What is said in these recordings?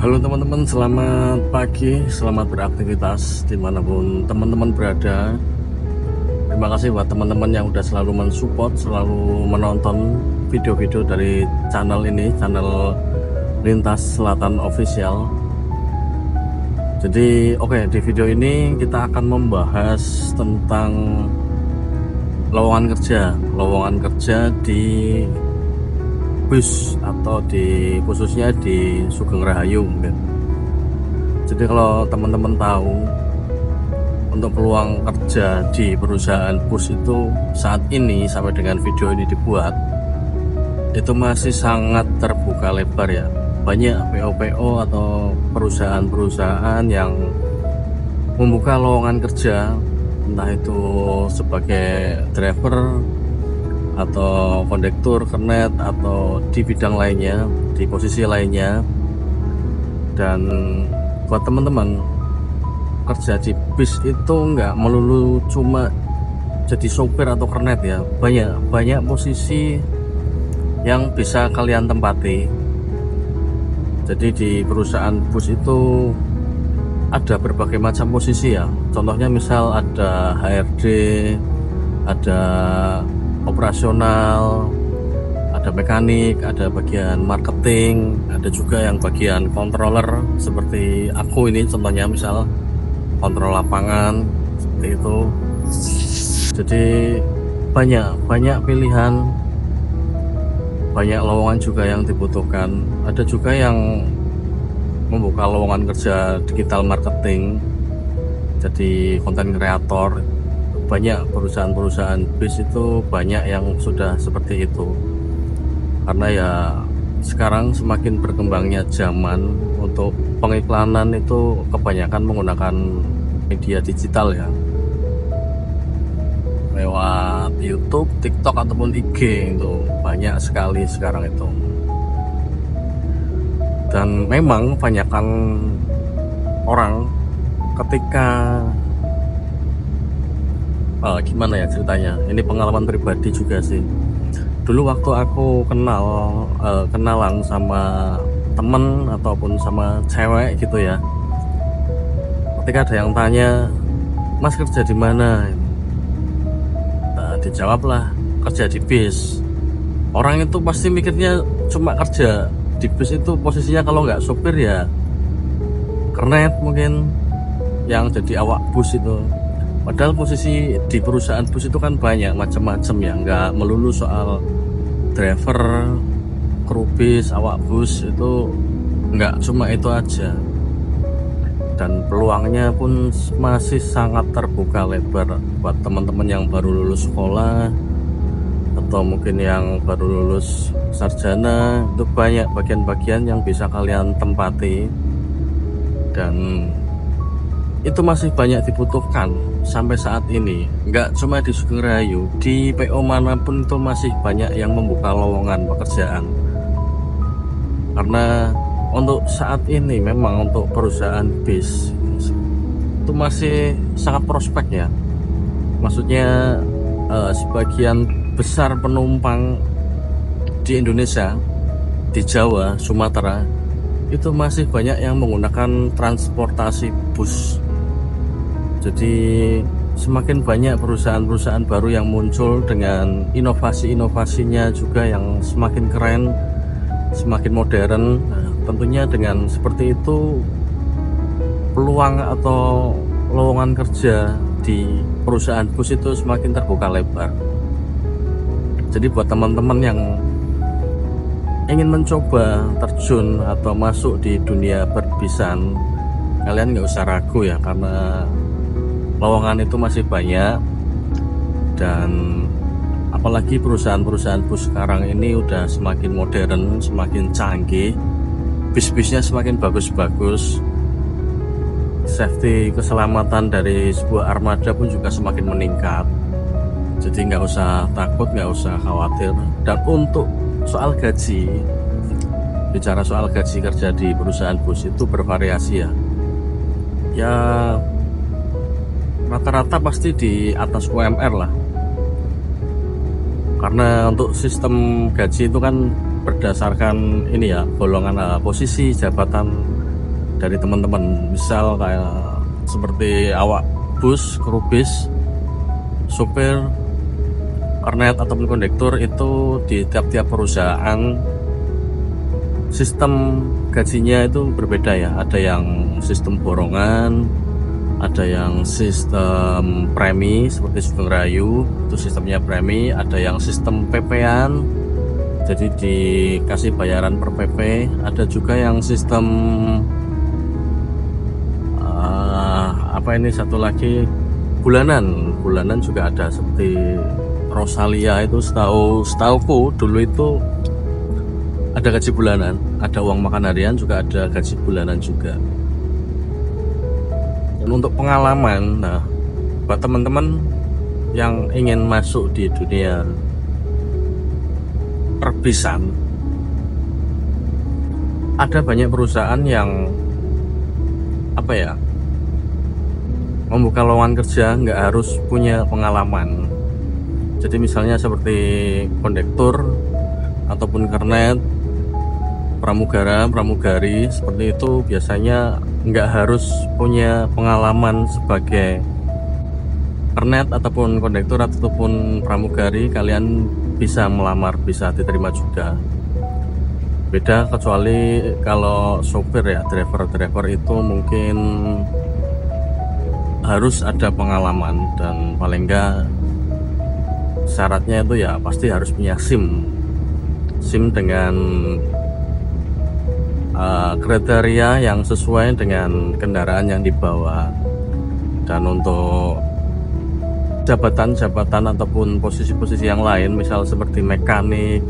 Halo teman-teman, selamat pagi, selamat beraktivitas dimanapun teman-teman berada. Terima kasih buat teman-teman yang udah selalu mensupport, selalu menonton video-video dari channel ini, channel Lintas Selatan Official. Jadi di video ini kita akan membahas tentang lowongan kerja di bus atau khususnya di Sugeng Rahayu mungkin. Jadi kalau teman-teman tahu, untuk peluang kerja di perusahaan bus itu saat ini sampai dengan video ini dibuat itu masih sangat terbuka lebar ya. Banyak PO-PO atau perusahaan-perusahaan yang membuka lowongan kerja, entah itu sebagai driver atau kondektur, kernet, atau di bidang lainnya, di posisi lainnya. Dan buat teman-teman, kerja di bis itu nggak melulu cuma jadi sopir atau kernet ya, banyak posisi yang bisa kalian tempati. Jadi di perusahaan bus itu ada berbagai macam posisi ya. Contohnya misal ada HRD, ada operasional, ada mekanik, ada bagian marketing, ada juga yang bagian controller seperti aku ini contohnya, misal kontrol lapangan seperti itu. Jadi banyak pilihan, banyak lowongan juga yang dibutuhkan. Ada juga yang membuka lowongan kerja digital marketing, jadi konten kreator. Banyak perusahaan-perusahaan bis itu banyak yang sudah seperti itu, karena ya sekarang semakin berkembangnya zaman, untuk pengiklanan itu kebanyakan menggunakan media digital ya, lewat YouTube, TikTok ataupun IG. Itu banyak sekali sekarang itu. Dan memang kebanyakan orang ketika gimana ya ceritanya, ini pengalaman pribadi juga sih. Dulu waktu aku kenalan sama temen ataupun sama cewek gitu ya, ketika ada yang tanya, "Mas kerja di mana?" Nah, dijawablah kerja di bis. Orang itu pasti mikirnya cuma kerja di bis itu posisinya kalau nggak sopir ya kernet mungkin, yang jadi awak bus itu. Padahal posisi di perusahaan bus itu kan banyak macam-macam ya, nggak melulu soal driver, kru bis, awak bus, itu nggak cuma itu aja. Dan peluangnya pun masih sangat terbuka lebar buat teman-teman yang baru lulus sekolah atau mungkin yang baru lulus sarjana. Itu banyak bagian-bagian yang bisa kalian tempati, dan itu masih banyak dibutuhkan sampai saat ini. Nggak cuma di Sugeng Rahayu, di PO manapun itu masih banyak yang membuka lowongan pekerjaan. Karena untuk saat ini memang untuk perusahaan bis itu masih sangat prospek ya. Maksudnya sebagian besar penumpang di Indonesia, di Jawa, Sumatera, itu masih banyak yang menggunakan transportasi bus. Jadi semakin banyak perusahaan-perusahaan baru yang muncul dengan inovasi-inovasinya juga yang semakin keren, semakin modern. Nah, tentunya dengan seperti itu peluang atau lowongan kerja di perusahaan bus itu semakin terbuka lebar. Jadi buat teman-teman yang ingin mencoba terjun atau masuk di dunia perbisan, kalian nggak usah ragu ya, karena lowongan itu masih banyak. Dan apalagi perusahaan-perusahaan bus sekarang ini udah semakin modern, semakin canggih, bis-bisnya semakin bagus-bagus, safety keselamatan dari sebuah armada pun juga semakin meningkat. Jadi nggak usah takut, nggak usah khawatir. Dan untuk soal gaji, bicara soal gaji kerja di perusahaan bus itu bervariasi ya, rata-rata pasti di atas UMR lah. Karena untuk sistem gaji itu kan berdasarkan ini ya, golongan posisi, jabatan dari teman-teman, misal kayak seperti awak bus, kru bis, supir, kernet ataupun kondektur. Itu di tiap-tiap perusahaan sistem gajinya itu berbeda ya. Ada yang sistem borongan, ada yang sistem premi seperti Sugeng Rayu, itu sistemnya premi. Ada yang sistem PP-an, jadi dikasih bayaran per PP. Ada juga yang sistem apa ini satu lagi, bulanan juga ada, seperti Rosalia itu setauku dulu itu ada gaji bulanan, ada uang makan harian juga, ada gaji bulanan juga. Dan untuk pengalaman, nah buat teman-teman yang ingin masuk di dunia perbisan, ada banyak perusahaan yang apa ya, membuka lowongan kerja nggak harus punya pengalaman. Jadi misalnya seperti kondektur ataupun kernet, pramugari seperti itu biasanya nggak harus punya pengalaman sebagai kernet ataupun kondektur ataupun pramugari. Kalian bisa melamar, bisa diterima juga. Beda kecuali kalau sopir ya, driver itu mungkin harus ada pengalaman, dan paling enggak syaratnya itu ya pasti harus punya SIM dengan kriteria yang sesuai dengan kendaraan yang dibawa. Dan untuk jabatan ataupun posisi-posisi yang lain, misal seperti mekanik,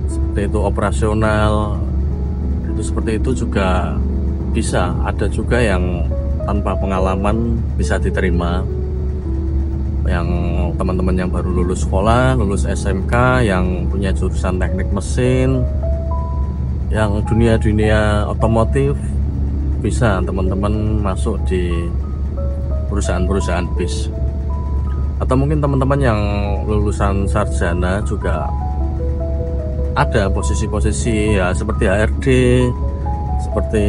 seperti itu operasional, itu seperti itu juga bisa. Ada juga yang tanpa pengalaman bisa diterima, yang teman-teman yang baru lulus sekolah, lulus SMK, yang punya jurusan teknik mesin, yang dunia otomotif, bisa teman-teman masuk di perusahaan-perusahaan bis. Atau mungkin teman-teman yang lulusan sarjana juga ada posisi-posisi ya, seperti HRD, seperti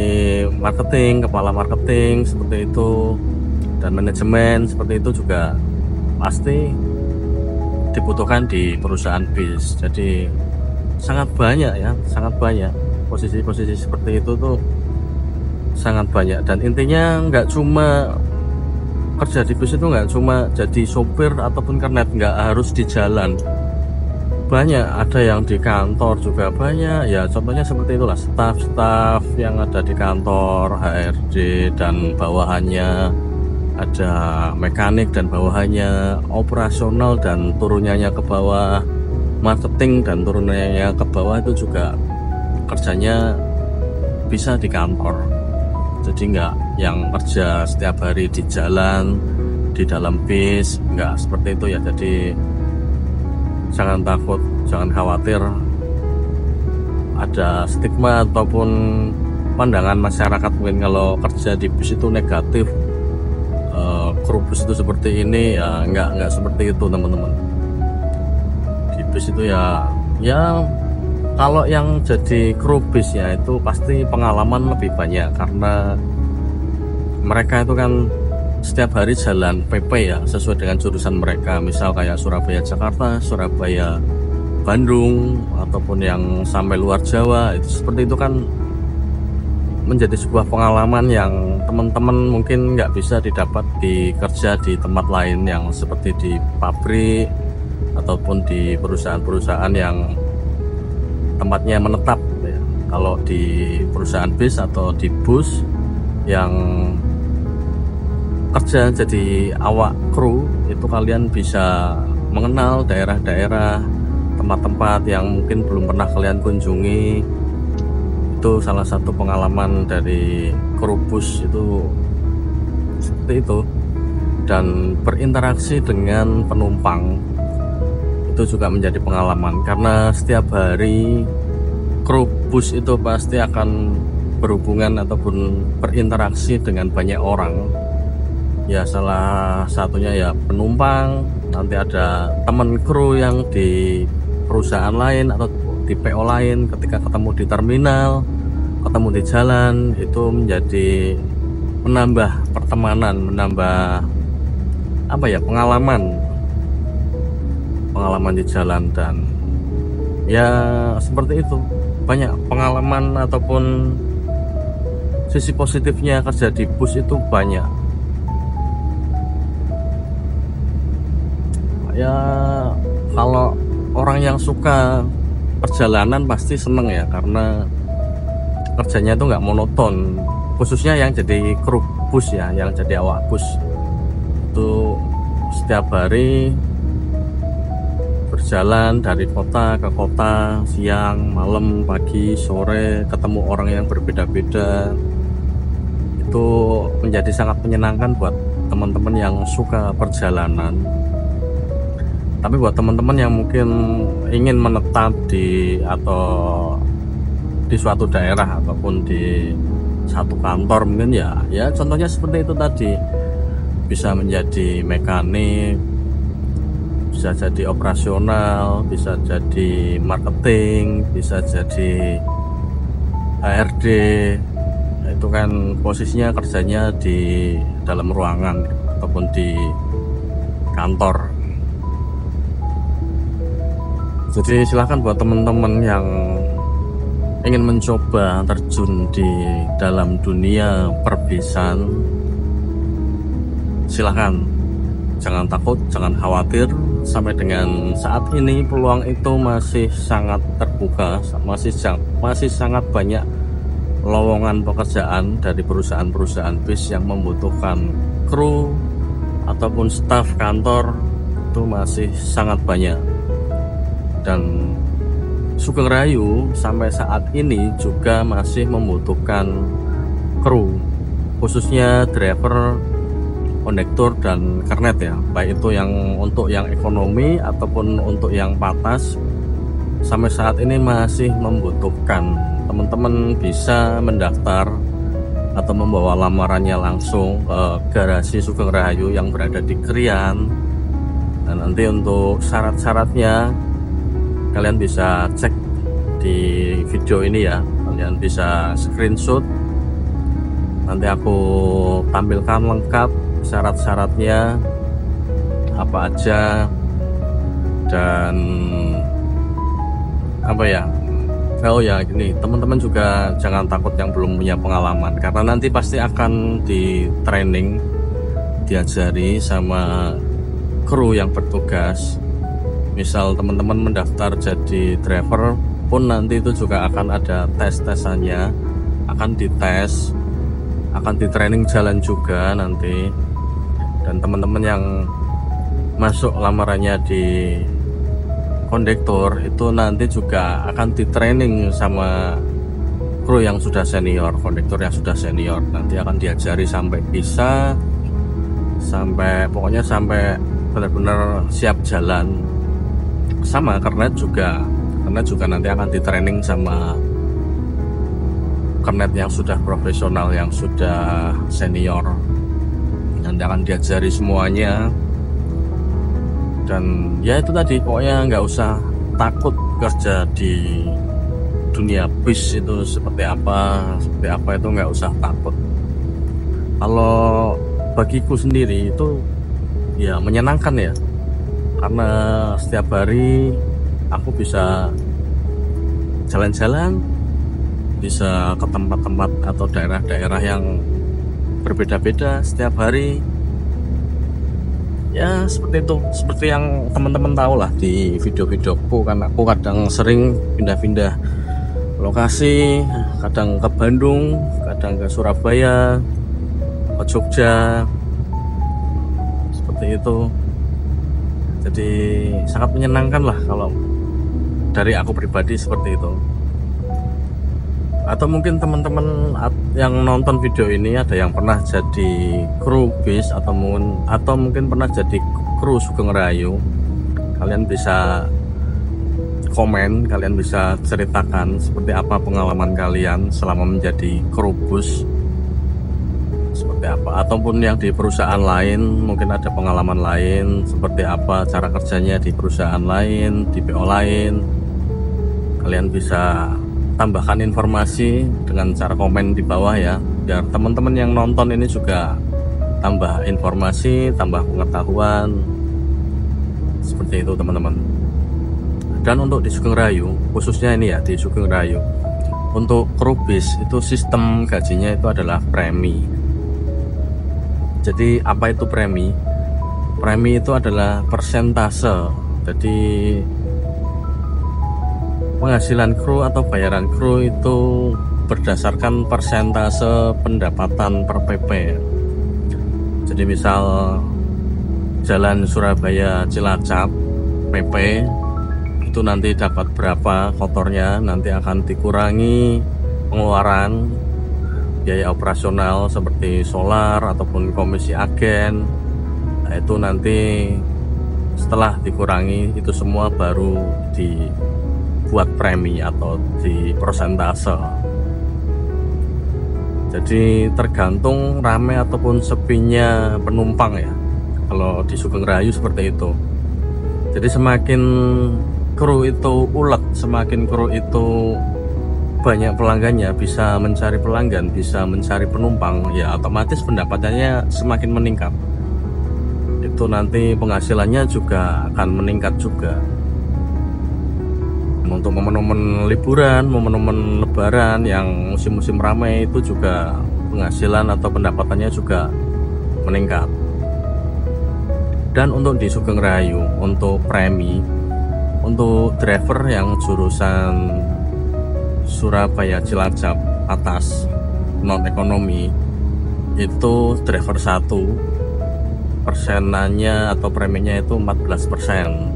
marketing, kepala marketing seperti itu, dan manajemen seperti itu juga pasti dibutuhkan di perusahaan bis. Jadi sangat banyak posisi-posisi seperti itu tuh, sangat banyak. Dan intinya nggak cuma kerja di bis itu, nggak cuma jadi sopir ataupun kernet, nggak harus di jalan. Banyak, ada yang di kantor juga banyak ya. Contohnya seperti itulah, staf yang ada di kantor, HRD dan bawahannya, ada mekanik dan bawahannya, operasional dan turunannya ke bawah, marketing dan turunannya ke bawah, itu juga kerjanya bisa di kantor. Jadi nggak yang kerja setiap hari di jalan, di dalam bis, nggak seperti itu ya. Jadi jangan takut, jangan khawatir ada stigma ataupun pandangan masyarakat mungkin kalau kerja di bis itu negatif, kru bus itu seperti ini ya. Nggak seperti itu teman-teman. Di bis itu ya kalau yang jadi kru bis ya itu pasti pengalaman lebih banyak, karena mereka itu kan setiap hari jalan PP ya, sesuai dengan jurusan mereka. Misal kayak Surabaya Jakarta, Surabaya Bandung, ataupun yang sampai luar Jawa, itu seperti itu kan menjadi sebuah pengalaman yang teman-teman mungkin nggak bisa didapat di kerja di tempat lain, yang seperti di pabrik ataupun di perusahaan-perusahaan yang tempatnya menetap ya. Kalau di perusahaan bis atau di bus yang kerja jadi awak kru, itu kalian bisa mengenal daerah-daerah, tempat-tempat yang mungkin belum pernah kalian kunjungi. Itu salah satu pengalaman dari kru bus itu seperti itu. Dan berinteraksi dengan penumpang itu juga menjadi pengalaman, karena setiap hari kru bus itu pasti akan berhubungan ataupun berinteraksi dengan banyak orang ya. Salah satunya ya penumpang, nanti ada teman kru yang di perusahaan lain atau di PO lain, ketika ketemu di terminal ketemu di jalan itu menjadi menambah pertemanan, menambah apa ya, pengalaman di jalan. Dan ya seperti itu, banyak pengalaman ataupun sisi positifnya kerja di bus itu banyak ya. Kalau orang yang suka perjalanan pasti seneng ya, karena kerjanya itu nggak monoton, khususnya yang jadi kru bus ya, yang jadi awak bus itu setiap hari berjalan dari kota ke kota, siang, malam, pagi, sore, ketemu orang yang berbeda-beda. Itu menjadi sangat menyenangkan buat teman-teman yang suka perjalanan. Tapi buat teman-teman yang mungkin ingin menetap di suatu daerah ataupun di satu kantor mungkin ya contohnya seperti itu tadi, bisa menjadi mekanik, bisa jadi operasional, bisa jadi marketing, bisa jadi HRD. Itu kan posisinya kerjanya di dalam ruangan ataupun di kantor. Jadi silahkan buat teman-teman yang ingin mencoba terjun di dalam dunia perbisan, silahkan, jangan takut, jangan khawatir. Sampai dengan saat ini peluang itu masih sangat terbuka, masih sangat banyak lowongan pekerjaan dari perusahaan-perusahaan bis yang membutuhkan kru ataupun staf kantor, itu masih sangat banyak. Dan Sugeng Rayu sampai saat ini juga masih membutuhkan kru, khususnya driver, kondektur, dan kernet ya, baik itu yang untuk yang ekonomi ataupun untuk yang patas. Sampai saat ini masih membutuhkan. Teman-teman bisa mendaftar atau membawa lamarannya langsung ke garasi Sugeng Rayu yang berada di Krian. Dan nanti untuk syarat-syaratnya kalian bisa cek di video ini ya, kalian bisa screenshot, nanti aku tampilkan lengkap syarat-syaratnya apa aja. Dan apa ya, oh ya gini, teman-teman juga jangan takut yang belum punya pengalaman, karena nanti pasti akan di training, diajari sama kru yang bertugas. Misal teman-teman mendaftar jadi driver pun nanti itu juga akan ada tes-tesannya, akan dites, akan di training jalan juga nanti. Dan teman-teman yang masuk lamarannya di kondektur itu nanti juga akan di training sama kru yang sudah senior, kondektur yang sudah senior. Nanti akan diajari sampai bisa, pokoknya sampai benar-benar siap jalan. Sama kernet juga nanti akan di training sama kernet yang sudah profesional, yang sudah senior. Nanti akan diajari semuanya. Dan ya itu tadi, pokoknya nggak usah takut kerja di dunia bis itu seperti apa itu nggak usah takut. Kalau bagiku sendiri itu ya menyenangkan ya, karena setiap hari aku bisa jalan-jalan, bisa ke tempat-tempat atau daerah-daerah yang berbeda-beda setiap hari. Ya seperti itu, seperti yang teman-teman tahu lah di video-videoku, kan aku kadang sering pindah-pindah lokasi, kadang ke Bandung, kadang ke Surabaya, ke Jogja, seperti itu. Jadi sangat menyenangkan lah kalau dari aku pribadi seperti itu. Atau mungkin teman-teman yang nonton video ini ada yang pernah jadi kru bis atau mungkin pernah jadi kru Sugeng Rayu. Kalian bisa komen, kalian bisa ceritakan seperti apa pengalaman kalian selama menjadi kru bus, seperti apa. Ataupun yang di perusahaan lain mungkin ada pengalaman lain, seperti apa cara kerjanya di perusahaan lain, di PO lain. Kalian bisa tambahkan informasi dengan cara komen di bawah ya, biar teman-teman yang nonton ini juga tambah informasi, tambah pengetahuan, seperti itu teman-teman. Dan untuk di Sugeng Rayu, khususnya ini ya, di Sugeng Rayu, untuk kru bis itu sistem gajinya itu adalah premi. Jadi apa itu premi? Premi itu adalah persentase. Jadi penghasilan kru atau bayaran kru itu berdasarkan persentase pendapatan per PP. Jadi misal jalan Surabaya Cilacap PP itu nanti dapat berapa kotornya, nanti akan dikurangi pengeluaran biaya operasional seperti solar ataupun komisi agen. Nah, itu nanti setelah dikurangi itu semua baru dibuat premi atau di persentase. Jadi tergantung rame ataupun sepinya penumpang ya, kalau di Sugeng Rayu seperti itu. Jadi semakin kru itu ulet, semakin kru itu banyak pelanggannya, bisa mencari pelanggan, bisa mencari penumpang, ya otomatis pendapatannya semakin meningkat. Itu nanti penghasilannya juga akan meningkat juga. Untuk momen-momen liburan, momen-momen lebaran yang musim-musim ramai itu juga penghasilan atau pendapatannya juga meningkat. Dan untuk di Sugeng Rayu, untuk premi, untuk driver yang jurusan Surabaya Cilacap atas non ekonomi itu driver 1 persenannya atau preminya itu 14%.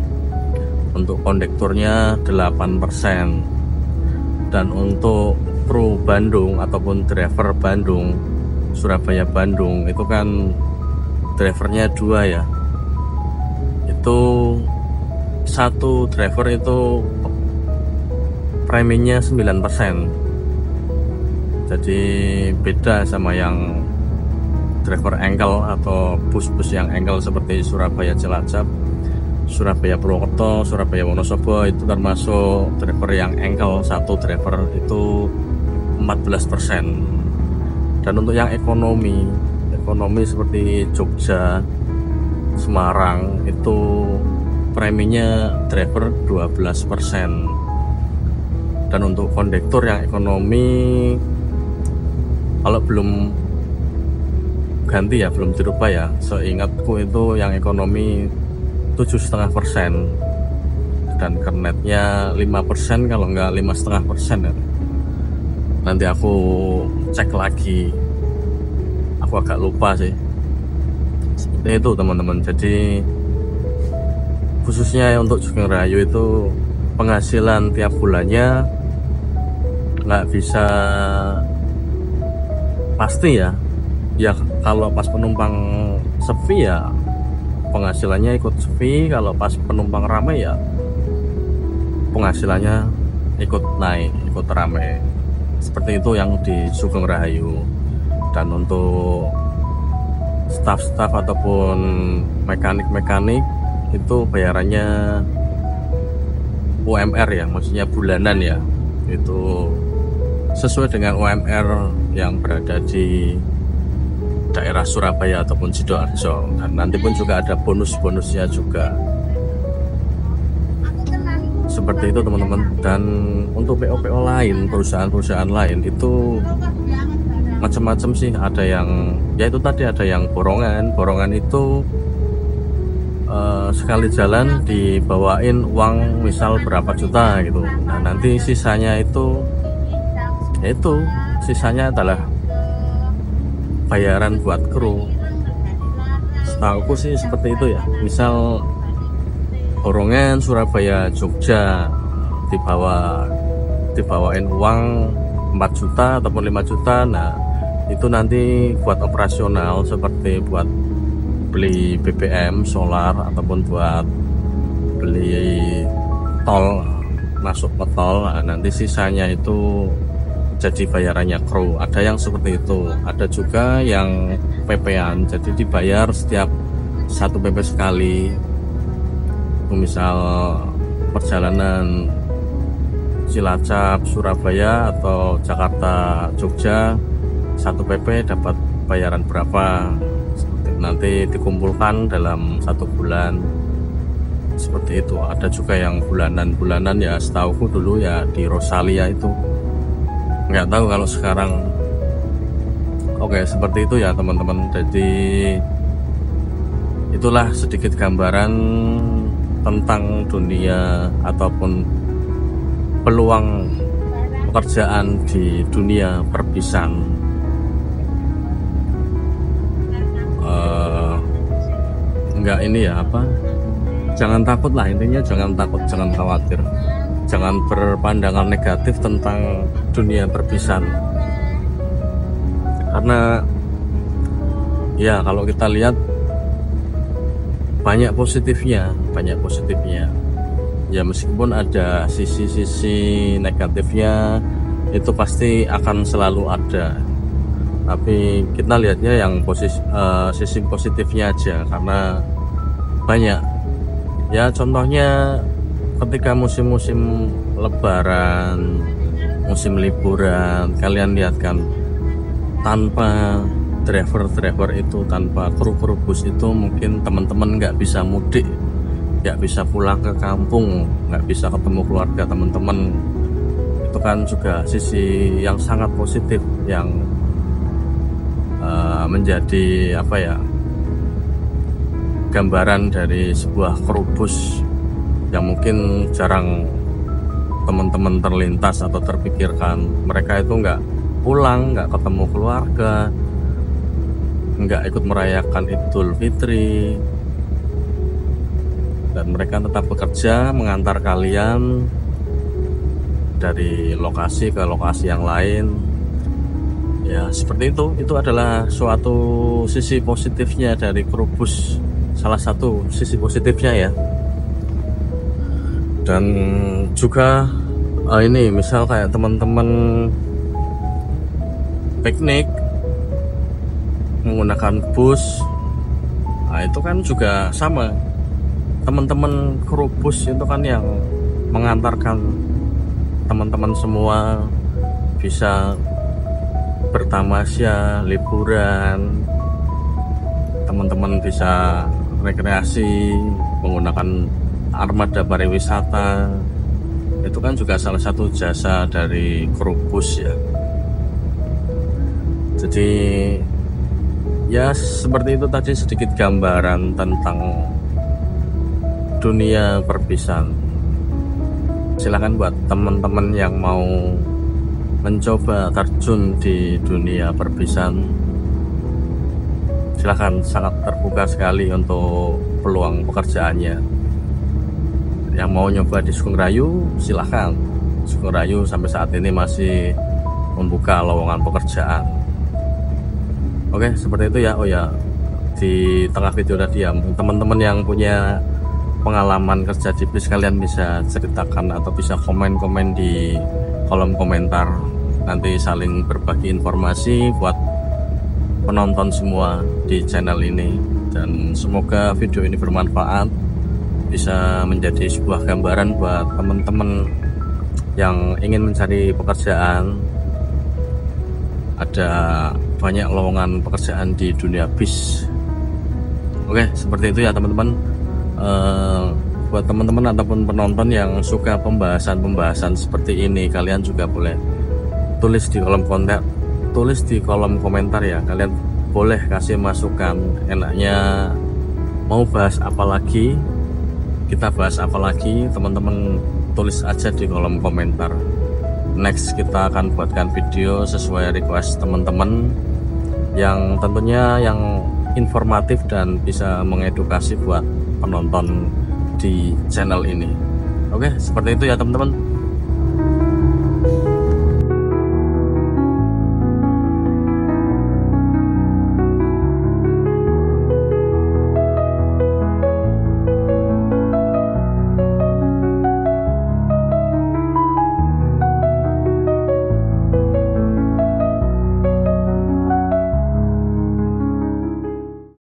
Untuk kondekturnya 8%. Dan untuk kru Bandung ataupun driver Bandung Surabaya Bandung itu kan drivernya 2 ya, itu satu driver itu preminya 9%. Jadi beda sama yang driver engkel atau bus-bus yang engkel seperti Surabaya Cilacap, Surabaya Purwokerto, Surabaya Wonosobo, itu termasuk driver yang engkel, satu driver itu 14%. Dan untuk yang ekonomi seperti Jogja, Semarang itu preminya driver 12%. Dan untuk kondektur yang ekonomi, kalau belum ganti ya, belum dirubah ya, seingatku itu yang ekonomi 7,5%, dan kernetnya 5%, kalau enggak 5,5% ya. Nanti aku cek lagi, aku agak lupa sih. Seperti itu teman-teman. Jadi khususnya untuk Sugeng Rayu itu penghasilan tiap bulannya nggak bisa pasti ya. Ya kalau pas penumpang sepi ya penghasilannya ikut sepi, kalau pas penumpang ramai ya penghasilannya ikut naik, ikut ramai. Seperti itu yang di Sugeng Rayu. Dan untuk staf-staf ataupun mekanik-mekanik itu bayarannya UMR ya, maksudnya bulanan ya, itu sesuai dengan UMR yang berada di daerah Surabaya ataupun Sidoarjo. Dan nanti pun juga ada bonus-bonusnya juga, seperti itu teman-teman. Dan untuk PO-PO lain, perusahaan-perusahaan lain itu macam-macam sih. Ada yang ya itu tadi, ada yang borongan itu sekali jalan dibawain uang misal berapa juta gitu. Nah nanti sisanya itu sisanya adalah bayaran buat kru. Setahuku sih seperti itu ya. Misal borongan Surabaya Jogja dibawain uang 4 juta ataupun 5 juta. Nah itu nanti buat operasional, seperti buat beli BBM, solar, ataupun buat beli tol, masuk ke tol. Nah, nanti sisanya itu jadi bayarannya kru. Ada yang seperti itu, ada juga yang PP-an, jadi dibayar setiap satu PP sekali. Misal perjalanan Cilacap Surabaya atau Jakarta Jogja, 1 PP dapat bayaran berapa, nanti dikumpulkan dalam 1 bulan, seperti itu. Ada juga yang bulanan ya, setauku dulu ya di Rosalia itu, nggak tahu kalau sekarang. Oke, seperti itu ya teman-teman. Jadi itulah sedikit gambaran tentang dunia ataupun peluang pekerjaan di dunia perpisahan. Enggak ini ya apa, jangan takut lah, intinya jangan takut, jangan khawatir, jangan berpandangan negatif tentang dunia perpisahan, karena ya kalau kita lihat banyak positifnya ya, meskipun ada sisi-sisi negatifnya, itu pasti akan selalu ada, tapi kita lihatnya yang sisi positifnya aja, karena banyak ya. Contohnya ketika musim-musim lebaran, musim liburan, kalian lihat kan, tanpa driver itu, tanpa kru bus itu, mungkin teman-teman nggak bisa mudik, nggak bisa pulang ke kampung, nggak bisa ketemu keluarga teman-teman. Itu kan juga sisi yang sangat positif, yang menjadi apa ya, gambaran dari sebuah kru bus yang mungkin jarang teman-teman terlintas atau terpikirkan. Mereka itu nggak pulang, nggak ketemu keluarga, nggak ikut merayakan Idul Fitri, dan mereka tetap bekerja mengantar kalian dari lokasi ke lokasi yang lain. Ya seperti itu adalah suatu sisi positifnya dari kru bus, salah satu sisi positifnya ya. Dan juga ini misal kayak teman-teman piknik menggunakan bus, nah itu kan juga sama, teman-teman kru bus itu kan yang mengantarkan teman-teman semua bisa bertamasya, liburan, teman-teman bisa rekreasi menggunakan armada pariwisata. Itu kan juga salah satu jasa dari kru bus ya. Jadi ya seperti itu tadi, sedikit gambaran tentang dunia perpisahan. Silahkan buat teman-teman yang mau mencoba terjun di dunia perpisahan, silahkan, sangat terbuka sekali untuk peluang pekerjaannya. Yang mau nyoba di Sugeng Rayu, silahkan. Sugeng Rayu sampai saat ini masih membuka lowongan pekerjaan. Oke, seperti itu ya. Oh ya, di tengah video tadi ya, teman-teman yang punya pengalaman kerja di bis, kalian bisa ceritakan atau bisa komen-komen di kolom komentar. Nanti saling berbagi informasi buat penonton semua di channel ini, dan semoga video ini bermanfaat, bisa menjadi sebuah gambaran buat teman-teman yang ingin mencari pekerjaan. Ada banyak lowongan pekerjaan di dunia bis. Oke, seperti itu ya teman-teman. Buat teman-teman ataupun penonton yang suka pembahasan seperti ini, kalian juga boleh tulis di kolom komentar ya. Kalian boleh kasih masukan, enaknya mau bahas apa lagi, kita bahas apa lagi, teman-teman tulis aja di kolom komentar. Next kita akan buatkan video sesuai request teman-teman, yang tentunya yang informatif dan bisa mengedukasi buat penonton di channel ini. Oke, seperti itu ya teman-teman.